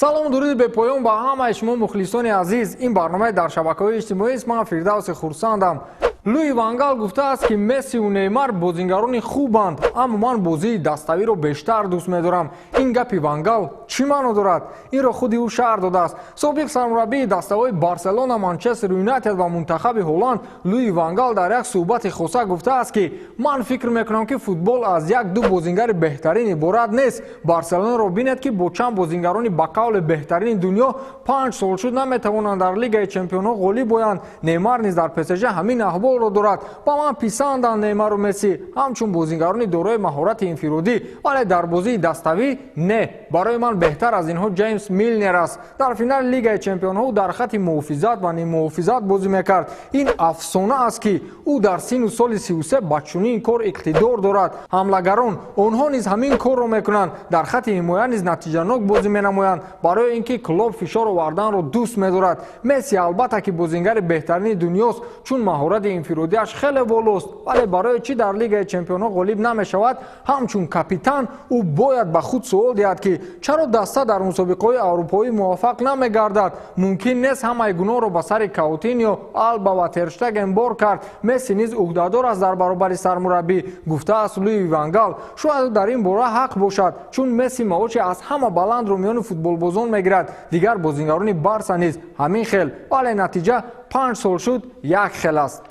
салому дуруди бепоён ба ҳамаи шумо мухлисони азиз. ин барномаи дар шабакаҳои иҷтимоист. ман Фирдавси Хурсандам. Луи ван Гал гуфтааст ки Месси ва Неймар бозингарони хубанд, аммо ман бозии даставиро бештар дӯст медорам. ин гапи Ван Гал чӣ маъно дорад? инро худи ӯ шарҳ додааст. собиқ сармураббии даставаҳои Барселона, Манчестер Юнайтед ва мунтахаби Ҳолланд Луи ван Гал дар як суҳбати хоса гуфтааст ки ман фикр мекунам ки футбол аз як-ду бозингари беҳтарин иборат нест. Барселонаро бинед ки бо чанд бозингарони ба қавли беҳтарини дунё 5 сол шуд наметавонанд дар Лигаи Чемпионҳо ғолиб оянд. Неймар низ дар ПСЖ ҳамин аҳволро дорад. ба ман писанданд Неймару Месси ҳамчун бозингарони дорои маҳорати инфиродӣ, вале дар бозии dastavî не. барои ман беҳтар аз инҳо Ҷеймс Милнер аст. дар финали Лигаи Чемпионҳо дар хати муҳофизат ва ниммуҳофизат бозӣ мекард. ин афсона аст ки ӯ дар синну соли 33 ба чунин кор иқтидор дорад. ҳамлагарон онҳо низ ҳамин корро мекунанд. дар хати ҳимоя низ натиҷанок бозӣ менамоянд, барои ин ки клуб фишор оварданро дӯст медорад. Месси албатта ки бозингари беҳтарини дунёст, чун маҳорати инфиродиаш хеле болост, вале барои чӣ дар Лигаи Чемпионҳо ғолиб намешавад? ҳамчун капитан ӯ бояд ба худ суол диҳад ки чаро даста дар мусобиқаҳои аврупоӣ муваффақ намегардад. мумкин нест ҳамаи гуноҳро ба сари Каутиньо, Алба ва Тер Штеген бор кард. Месси низ уҳдадор аст дар баробари сармураббӣ, гуфтааст Луи ван Гал. шояд ӯ дар ин бора ҳақ бошад, чун Месси маоши аз ҳама баландро миёни футболбозон мегирад. дигар бозингарони Барса низ ҳамин хел, вале натиҷа 5 сол шуд як хел аст.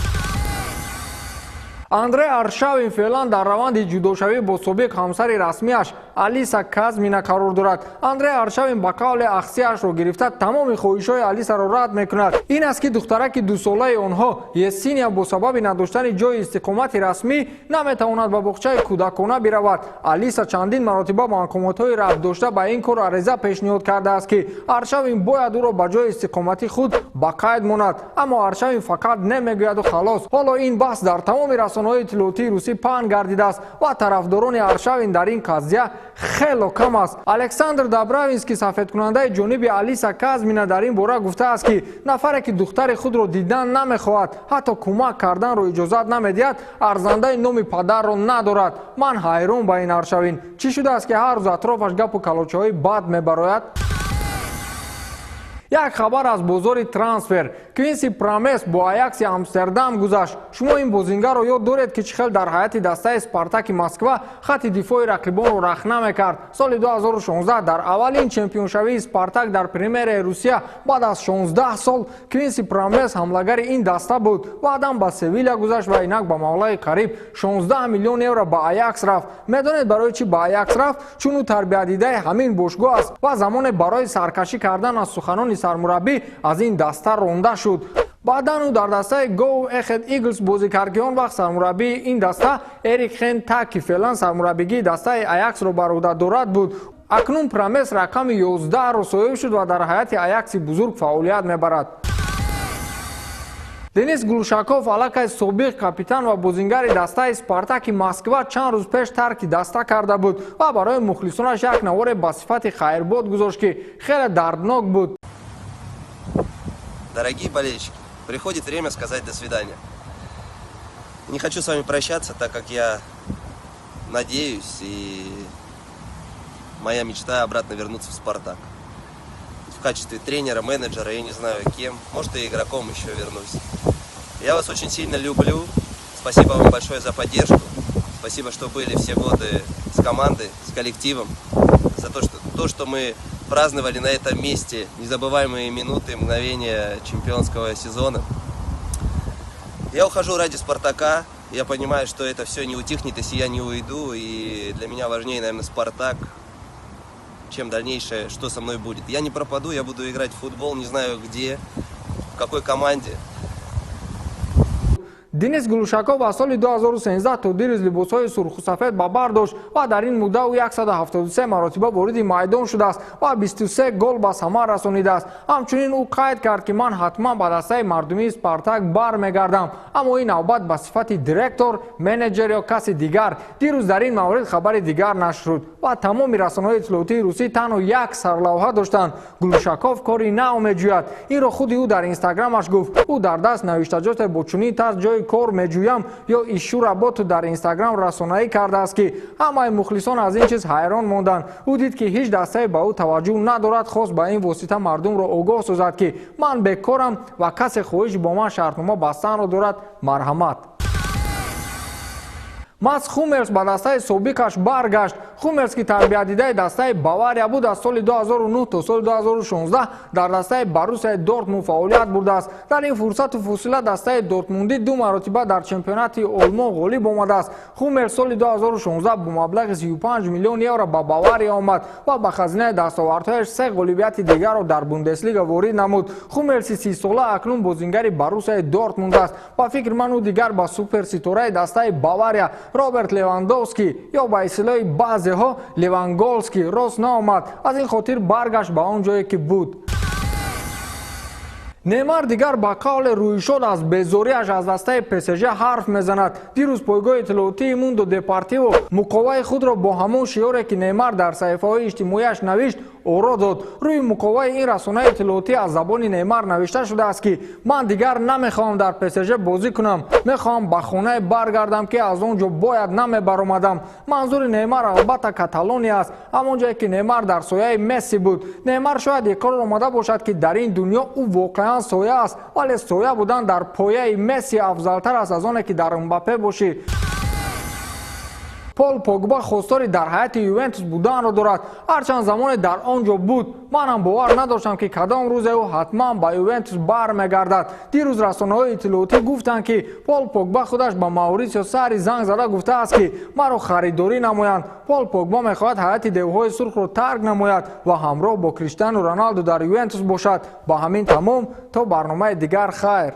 Андре Аршавин феълан дар раванди ҷудошавӣ бо собиқ ҳамсари расмияш Алиса Казмина қарор дорад. Андре Аршавин ба қавли ахсияшро гирифта тамоми хоҳишҳои Алисаро рад мекунад. ин аст ки духтараки дусолаи онҳо Есения бо сабаби надоштани ҷои истиқомати расмӣ наметавонад ба боғчаи кӯдакона биравад. Алиса чандин маротиба ба маҳкумотҳои рабтдошта ба ин кор ариза пешниҳод кардааст ки Аршавин бояд ӯро ба ҷои истиқомати худ ба қайд монад, аммо Аршавин фақат немегӯяду халос. ҳоло ин баҳс дар тамоми расонаҳои иттилоотии русӣ паҳн гардидааст ва тарафдорони Аршавин дар ин қазия хело кам аст. Александр Добравинский, сафедкунандаи ҷониби Алиса Казмина, дар ин бора гуфтааст ки нафаре ки духтари худро дидан намехоҳад, ҳатто кӯмак карданро иҷозат намедиҳад, арзандаи номи падарро надорад. ман ҳайрон ба ин Аршавин. чӣ шудааст ки ҳар рӯз атрофаш гапу калочаҳои бад мебарояд? як хабар аз бозори трансфер. Квинси Промес бо Аякси Амстердам гузашт. шумо ин бозингарро ёд доред ки чӣ хел дар ҳайати дастаи Спартаки Москва хати дифои рақибонро рахна мекард. соли 2016 дар аввалин чемпионшавии Спартак дар премияраи Русия баъд аз 16 сол Квинси Промес ҳамлагари ин даста буд. баъдан ба Севилия гузашт ва инак ба маблағи қариб 16 миллион евро ба Аякс рафт. медонед барои чӣ ба Аякс рафт? чун ӯ тарбиятдидаи ҳамин бошгоҳ аст ва замоне барои саркашӣ кардан аз суханони сармураббӣ аз ин даста ронда шуд. баъдан ӯ дар дастаи Гоу Эхед Иглс бозӣ кард ки он вақт сармураббии ин даста Эрик Хен Так, ки феълан сармураббигии дастаи Аяксро бар ӯҳда дорад буд. акнун Промес рақами 11-ро соҳиб шуд ва дар ҳайати Аякси бузург фаъолият мебарад. Денис Глушаков, аллакай собиқ капитан ва бозингари дастаи Спартаки Москва, чанд рӯз пеш тарки даста карда буд ва барои мухлисонаш як наворе ба сифати хайрбод гузошт ки хеле дарднок буд. Дорогие болельщики, приходит время сказать до свидания. Не хочу с вами прощаться, так как я надеюсь, и моя мечта обратно вернуться в «Спартак». В качестве тренера, менеджера, я не знаю кем, может и игроком еще вернусь. Я вас очень сильно люблю, спасибо вам большое за поддержку, спасибо, что были все годы с командой, с коллективом, за то, что мы праздновали на этом месте незабываемые минуты, мгновения чемпионского сезона. Я ухожу ради «Спартака». Я понимаю, что это все не утихнет, если я не уйду. И для меня важнее, наверное, «Спартак», чем дальнейшее, что со мной будет. Я не пропаду, я буду играть в футбол, не знаю где, в какой команде. Денис Глушаков ба соли 2013 то дирӯз либосҳои сурху сафед ба бар дошт ва дар ин мудда ӯ 173 маротиба вориди майдон шудааст ва 23 гол ба самар расонидааст. ҳамчунин ӯ қайд кард ки ман ҳатман ба дастаи мардумии Спартак бармегардам, аммо ин навбат ба сифати директор, менеҷер ё каси дигар. дирӯз дар ин маврид хабари дигар нашр шуд ва тамоми расонаҳои иттилоотии русӣ танҳо як сарлавҳа доштанд: Глушаков кори нав меҷӯяд. инро худи ӯ дар инстаграмаш гуфт. ӯ дар даст навиштаҷоте бо чунин тарз ҷои کار میجویم یا ایشو را با تو در اینستاگرام رسانه‌ای کرده است که همه مخلصان از این چیز حیران ماندند. او دید که هیچ دسته به او توجه ندارد، خواست به این واسطه مردم را آگاه سازد که من بیکارم و کسی خواهش با من شرطنامه بستن را دارد. مرحمت. ماتس خوملز به دسته سابقش برگشت. خوملز که تربیت‌دیده دسته باواریا بود، از سال 2009 تا سال 2016 در دسته بروسیا دورتموند فعالیت برده است. در این فرصت و فاصله دسته دورتموندی 2 مرتبه در چمپیونات آلمان غالب آمده است. خوملز سال 2016 با مبلغ 35 میلیون یورو به باواریا آمد و به خزینه دستاوردهایش 3 غالبیت دیگر را در بوندسلیگا وارد نمود. خوملز 30 ساله اکنون بازیگر بروسیا دورتموند است. با فکر من او دیگر با سوپر ستاره دسته باواریا رابرت لواندوفسکی یا به اصطلاح بعضی‌ها لوانگولسکی راست نآمد. از این خاطر برگشت به آن جایی که بود. نیمار دیگر با قول روی شد از بیزاریش از دسته PSG حرف میزند. دیروز پایگاه اطلاعاتی موندو دپارتیو مقاومه خود را با همون شعاری که نیمار در صفحه‌های اجتماعیش نوشت آرا داد. روی مقاومه این رسانه اطلاعاتی از زبان نیمار نوشته شده است که من دیگر نمیخوام در PSG بازی کنم، میخوام به خانه برگردم که از اونجا باید نمیبرآمدم. منظور نیمار البته کاتالونیا است، همون جایی که نیمار در سایه مسی بود. نیمار شاید یک کار آمده باشد که در این دنیا او واقعا سایه است، ولی سایه بودن در پایه مسی افضلتر است از آنه که در امباپه باشی. پول پوگبا خواستار در هیئت یوونتوس بودن را دارد. هرچند زمان در آنجا بود منم باور نداشتم که کدام روز او حتما به یوونتوس برمیگردد. دیروز رسانه‌های اطلاعاتی گفتند که پول پوگبا خودش به ماوریسیو ساری زنگ زده گفته است که مرا خریداری نمایند. پول پوگبا میخواهد هیئت دیوهای سرخ را ترک نماید و همراه با کریستیانو رونالدو در یوونتوس باشد. با همین تمام تا برنامه دیگر خیر.